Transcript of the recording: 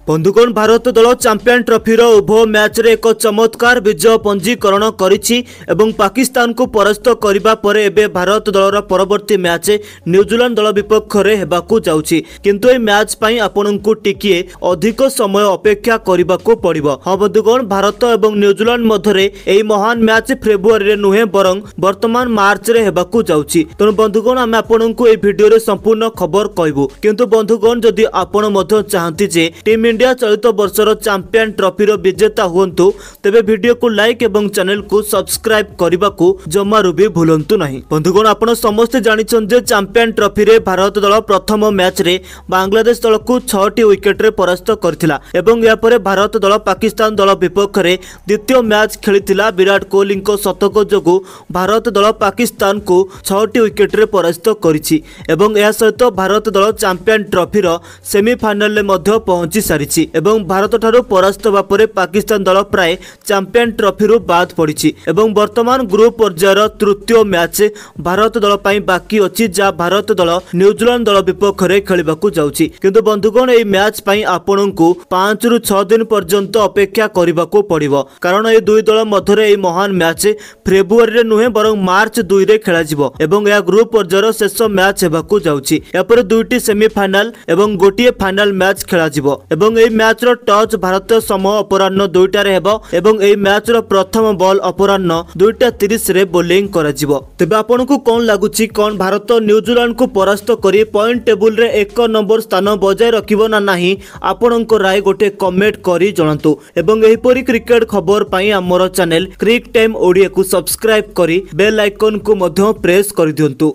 बंधुगण भारत दल champion trophy उभय मैच रे एक चमत्कार विजय पंजीकरण करिछि एवं पाकिस्तान को परास्त करिबा परे एबे भारत दलर परवर्ती मैच न्यूजीलैंड दल विपक्ष रे हेबाकू जाउछि किंतु ए मैच पई आपनकू टिकिए अधिक समय अपेक्षा करिबाकू पड़िबो। हां बंधुगण भारत एवं न्यूजीलैंड मध्यरे एई महान मैच फेब्रुआरी रे नुहे बरं वर्तमान मार्च रे हेबाकू जाउछि। तनु बंधुगण आमे आपनकू ए वीडियो रे संपूर्ण खबर कहबो किंतु बंधुगण जदि आपण मध्य चाहंती जे टीम इंडिया चलित वर्षर चैंपियन ट्रॉफी विजेता हुंतु तेबे वीडियो को लाइक एवं चैनल को सब्सक्राइब करने को जमारू भी भूलंतु नहीं। बंधुगण आपण समस्त जानिछन जे चैंपियन ट्रॉफी रे भारत दल प्रथम मैच रे बांग्लादेश दल को 6टी विकेट रे परास्त करथिला एवं या परे भारत दल पाकिस्तान दल विपक्ष रे द्वितीय मैच खेलिथिला। विराट कोहली को शतक जोगु भारत दल पाकिस्तान को 6टी विकेट रे परास्त करिछि एवं या सहित भारत दल चैंपियन ट्रॉफी रो सेमीफाइनल ले मध्य पहुंची सारिछि एवं भारत ठारो परास्त होबा परे पाकिस्तान दल प्राय चैंपियन ट्रॉफी रो बाद पड़िछि एवं वर्तमान ग्रुप पर्यायर तृतीय मैच भारत दल पई बाकी अछि जा भारत दल न्यूजीलैंड दल विपक्ष रे खेलिबाकू जाउछि किंतु बंधुगण ए मैच पई आपनकू 5 रु 6 दिन पर्यंत अपेक्षा करिबाकू पड़िबो कारण ए दुई दल मध्यरे ए महान मैच फेब्रुआरी रे नुहे बरं मार्च 2 रे खेला जिवो एवं या ग्रुप पर्यायर शेष मैच हेबाकू जाउछि। या पर दुईटी सेमीफाइनल एवं गोटिए फाइनल मैच खेला जिवो एवं ए मैच रो टॉस भारतीय समय अपराह्न 2टारे हेबो एवं ए मैच रो प्रथम बॉल अपराह्न 2:30 रे बोलिंग करा जिवो। तबे आपनको कोन लागुछि कोन भारत न्यूजीलैंड को परास्त करी पॉइंट टेबल रे 1 नंबर स्थान बजाय रखिबो ना नाही आपनको राय गोटे कमेंट करी जणांतु एवं एही परी क्रिकेट खबर पई हमर चैनल क्रिक टाइम ओडिया को सब्सक्राइब करी बेल आइकन को मध्य प्रेस कर दियंतु।